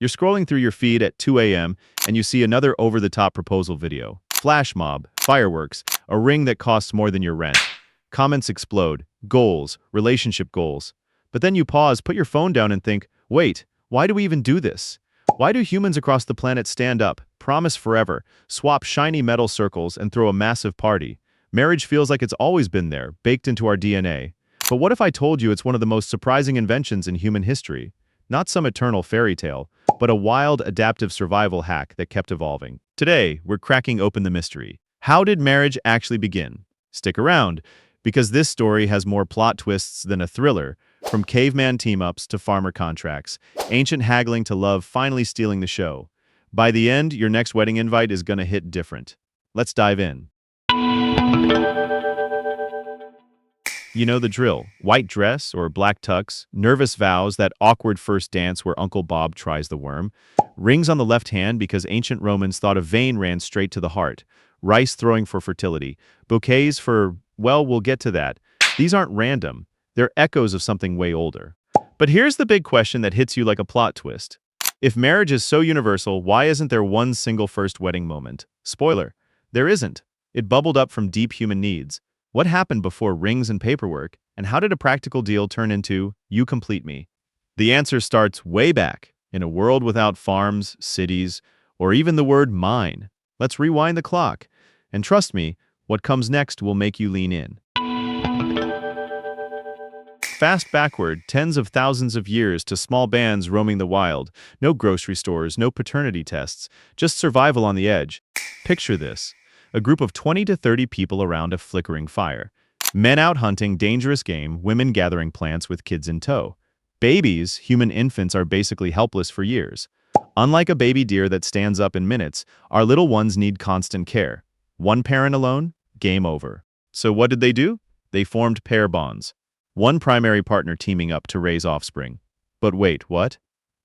You're scrolling through your feed at 2 a.m. and you see another over-the-top proposal video. Flash mob, fireworks, a ring that costs more than your rent. Comments explode, goals, relationship goals. But then you pause, put your phone down and think, wait, why do we even do this? Why do humans across the planet stand up, promise forever, swap shiny metal circles and throw a massive party? Marriage feels like it's always been there, baked into our DNA. But what if I told you it's one of the most surprising inventions in human history? Not some eternal fairy tale, but a wild, adaptive survival hack that kept evolving. Today, we're cracking open the mystery. How did marriage actually begin? Stick around, because this story has more plot twists than a thriller, from caveman team-ups to farmer contracts, ancient haggling to love finally stealing the show. By the end, your next wedding invite is gonna hit different. Let's dive in. You know the drill. White dress or black tux, nervous vows, that awkward first dance where Uncle Bob tries the worm, rings on the left hand because ancient Romans thought a vein ran straight to the heart, rice throwing for fertility, bouquets for, well, we'll get to that. These aren't random. They're echoes of something way older. But here's the big question that hits you like a plot twist. If marriage is so universal, why isn't there one single first wedding moment? Spoiler, there isn't. It bubbled up from deep human needs. What happened before rings and paperwork, and how did a practical deal turn into, you complete me? The answer starts way back, in a world without farms, cities, or even the word mine. Let's rewind the clock. And trust me, what comes next will make you lean in. Fast backward, tens of thousands of years to small bands roaming the wild. No grocery stores, no paternity tests, just survival on the edge. Picture this. A group of 20 to 30 people around a flickering fire. Men out hunting dangerous game, women gathering plants with kids in tow. Babies, human infants, are basically helpless for years. Unlike a baby deer that stands up in minutes, our little ones need constant care. One parent alone? Game over. So what did they do? They formed pair bonds. One primary partner teaming up to raise offspring. But wait, what?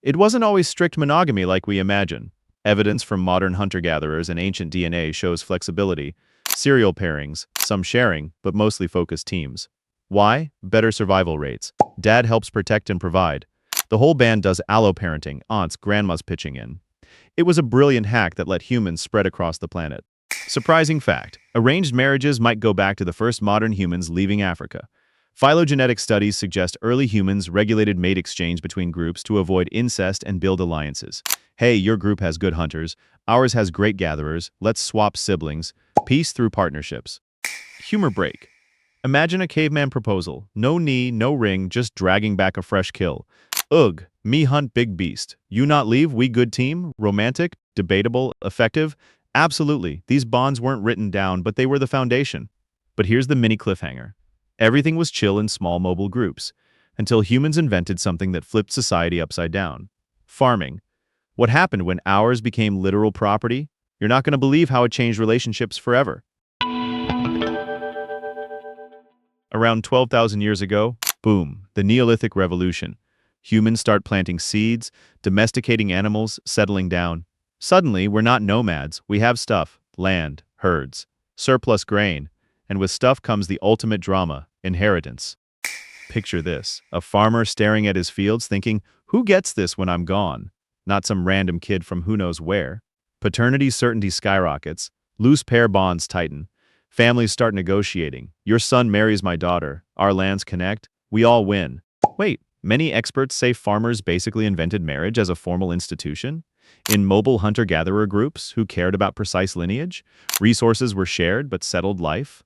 It wasn't always strict monogamy like we imagine. Evidence from modern hunter-gatherers and ancient DNA shows flexibility, serial pairings, some sharing, but mostly focused teams. Why? Better survival rates. Dad helps protect and provide. The whole band does alloparenting, aunts, grandmas pitching in. It was a brilliant hack that let humans spread across the planet. Surprising fact, arranged marriages might go back to the first modern humans leaving Africa. Phylogenetic studies suggest early humans regulated mate exchange between groups to avoid incest and build alliances. Hey, your group has good hunters, ours has great gatherers, let's swap siblings, peace through partnerships. Humor break. Imagine a caveman proposal, no knee, no ring, just dragging back a fresh kill. Ugh, me hunt big beast, you not leave, we good team, romantic, debatable, effective? Absolutely, these bonds weren't written down, but they were the foundation. But here's the mini cliffhanger. Everything was chill in small mobile groups, until humans invented something that flipped society upside down. Farming. What happened when ours became literal property? You're not going to believe how it changed relationships forever. Around 12,000 years ago, boom, the Neolithic Revolution. Humans start planting seeds, domesticating animals, settling down. Suddenly, we're not nomads, we have stuff, land, herds, surplus grain, and with stuff comes the ultimate drama, inheritance. Picture this, a farmer staring at his fields thinking, who gets this when I'm gone? Not some random kid from who knows where. Paternity certainty skyrockets, loose pair bonds tighten. Families start negotiating. Your son marries my daughter, our lands connect, we all win. Wait, many experts say farmers basically invented marriage as a formal institution? In mobile hunter-gatherer groups who cared about precise lineage, resources were shared but settled life.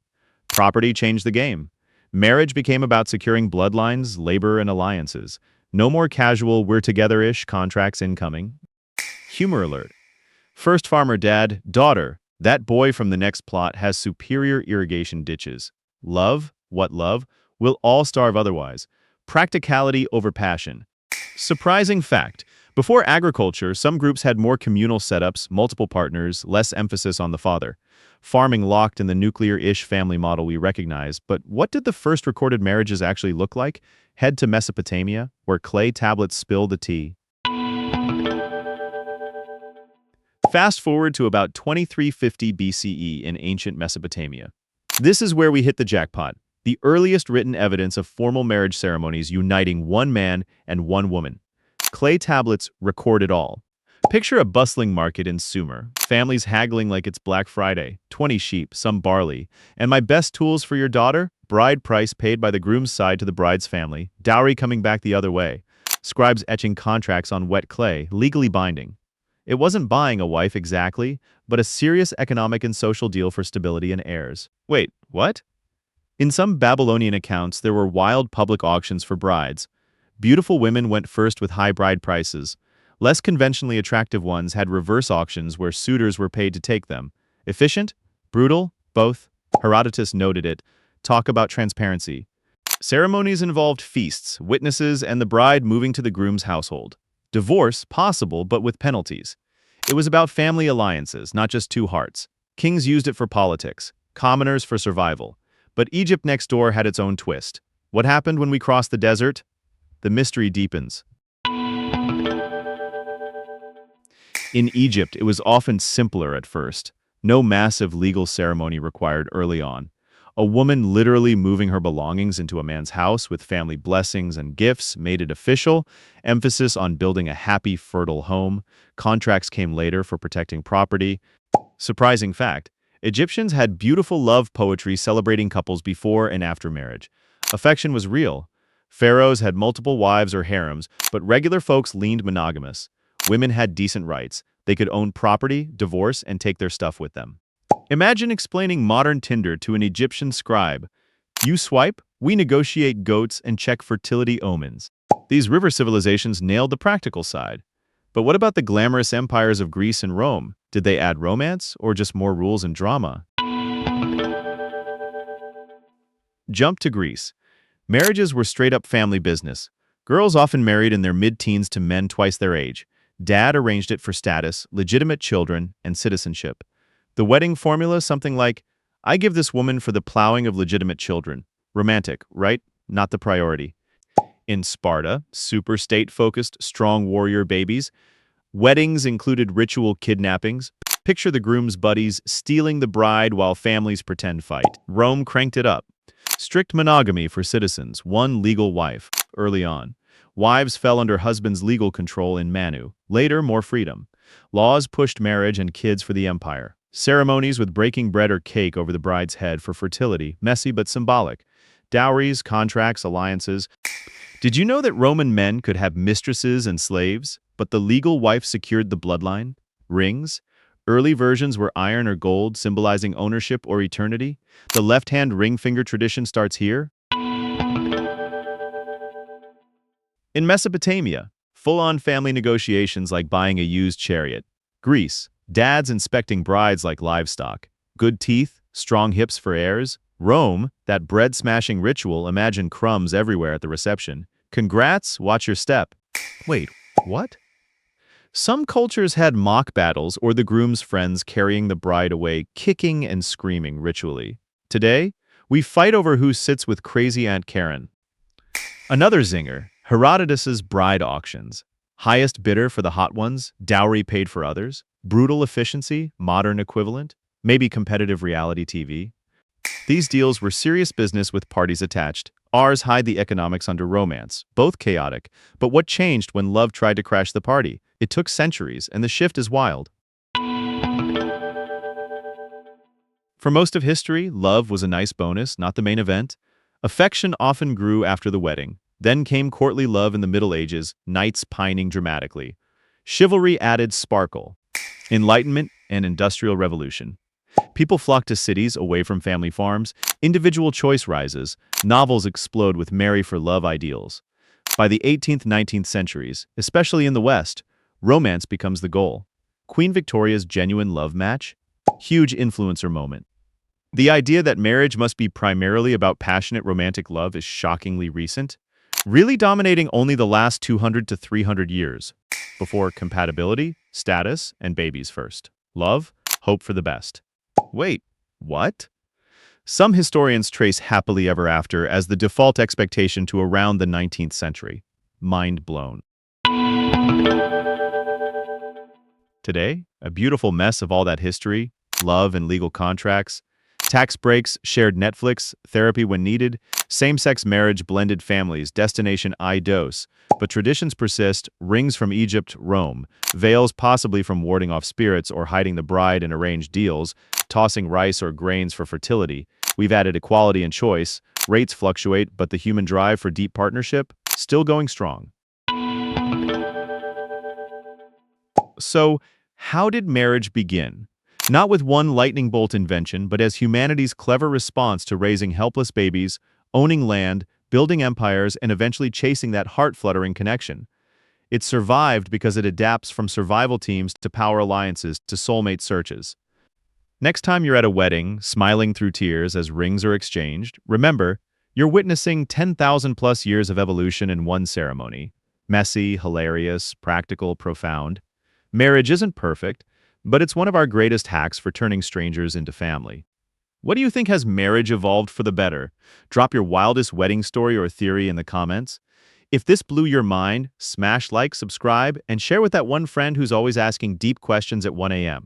Property changed the game. Marriage became about securing bloodlines, labor, and alliances. No more casual, we're together-ish contracts incoming. Humor alert. First farmer dad, daughter, that boy from the next plot has superior irrigation ditches. Love? What love? We'll all starve otherwise. Practicality over passion. Surprising fact. Before agriculture, some groups had more communal setups, multiple partners, less emphasis on the father. Farming locked in the nuclear-ish family model we recognize, but what did the first recorded marriages actually look like? Head to Mesopotamia, where clay tablets spill the tea. Fast forward to about 2350 BCE in ancient Mesopotamia. This is where we hit the jackpot, the earliest written evidence of formal marriage ceremonies uniting one man and one woman. Clay tablets record it all. Picture a bustling market in Sumer, families haggling like it's Black Friday, 20 sheep, some barley, and my best tools for your daughter, bride price paid by the groom's side to the bride's family, dowry coming back the other way, scribes etching contracts on wet clay, legally binding. It wasn't buying a wife exactly, but a serious economic and social deal for stability and heirs. Wait, what? In some Babylonian accounts, there were wild public auctions for brides. Beautiful women went first with high bride prices. Less conventionally attractive ones had reverse auctions where suitors were paid to take them. Efficient? Brutal? Both? Herodotus noted it. Talk about transparency. Ceremonies involved feasts, witnesses, and the bride moving to the groom's household. Divorce, possible, but with penalties. It was about family alliances, not just two hearts. Kings used it for politics, commoners for survival. But Egypt next door had its own twist. What happened when we crossed the desert? The mystery deepens. In Egypt, it was often simpler at first. No massive legal ceremony required early on. A woman literally moving her belongings into a man's house with family blessings and gifts made it official. Emphasis on building a happy, fertile home. Contracts came later for protecting property. Surprising fact, Egyptians had beautiful love poetry celebrating couples before and after marriage. Affection was real. Pharaohs had multiple wives or harems, but regular folks leaned monogamous. Women had decent rights. They could own property, divorce, and take their stuff with them. Imagine explaining modern Tinder to an Egyptian scribe. You swipe, we negotiate goats and check fertility omens. These river civilizations nailed the practical side. But what about the glamorous empires of Greece and Rome? Did they add romance, or just more rules and drama? Jump to Greece. Marriages were straight-up family business. Girls often married in their mid-teens to men twice their age. Dad arranged it for status, legitimate children, and citizenship. The wedding formula, something like, I give this woman for the plowing of legitimate children. Romantic, right? Not the priority. In Sparta, super state-focused, strong warrior babies. Weddings included ritual kidnappings. Picture the groom's buddies stealing the bride while families pretend fight. Rome cranked it up. Strict monogamy for citizens, one legal wife, early on. Wives fell under husbands' legal control in Manu. Later, more freedom. Laws pushed marriage and kids for the empire. Ceremonies with breaking bread or cake over the bride's head for fertility, messy but symbolic. Dowries, contracts, alliances. Did you know that Roman men could have mistresses and slaves, but the legal wife secured the bloodline? Rings? Early versions were iron or gold, symbolizing ownership or eternity. The left-hand ring finger tradition starts here. In Mesopotamia, full-on family negotiations like buying a used chariot. Greece, dads inspecting brides like livestock. Good teeth, strong hips for heirs. Rome, that bread-smashing ritual, imagine crumbs everywhere at the reception. Congrats, watch your step. Wait, what? Some cultures had mock battles or the groom's friends carrying the bride away, kicking and screaming ritually. Today, we fight over who sits with crazy Aunt Karen. Another zinger, Herodotus's bride auctions. Highest bidder for the hot ones, dowry paid for others. Brutal efficiency, modern equivalent, maybe competitive reality TV. These deals were serious business with parties attached. Ours hide the economics under romance, both chaotic. But what changed when love tried to crash the party? It took centuries, and the shift is wild. For most of history, love was a nice bonus, not the main event. Affection often grew after the wedding. Then came courtly love in the Middle Ages, knights pining dramatically. Chivalry added sparkle. Enlightenment and Industrial Revolution. People flock to cities away from family farms. Individual choice rises. Novels explode with marry for love ideals. By the 18th, 19th centuries, especially in the West, romance becomes the goal. Queen Victoria's genuine love match? Huge influencer moment. The idea that marriage must be primarily about passionate romantic love is shockingly recent, really dominating only the last 200 to 300 years. Before compatibility, status, and babies first. Love, hope for the best. Wait, what? Some historians trace happily ever after as the default expectation to around the 19th century. Mind blown. Today, a beautiful mess of all that history, love and legal contracts. Tax breaks, shared Netflix, therapy when needed, same-sex marriage, blended families, destination I-dose. But traditions persist, rings from Egypt, Rome, veils possibly from warding off spirits or hiding the bride in arranged deals, tossing rice or grains for fertility. We've added equality and choice, rates fluctuate, but the human drive for deep partnership, still going strong. So, how did marriage begin? Not with one lightning bolt invention, but as humanity's clever response to raising helpless babies, owning land, building empires, and eventually chasing that heart-fluttering connection. It survived because it adapts from survival teams to power alliances to soulmate searches. Next time you're at a wedding, smiling through tears as rings are exchanged, remember, you're witnessing 10,000 plus years of evolution in one ceremony. Messy, hilarious, practical, profound. Marriage isn't perfect, but it's one of our greatest hacks for turning strangers into family. What do you think, has marriage evolved for the better? Drop your wildest wedding story or theory in the comments. If this blew your mind, smash like, subscribe, and share with that one friend who's always asking deep questions at 1 a.m.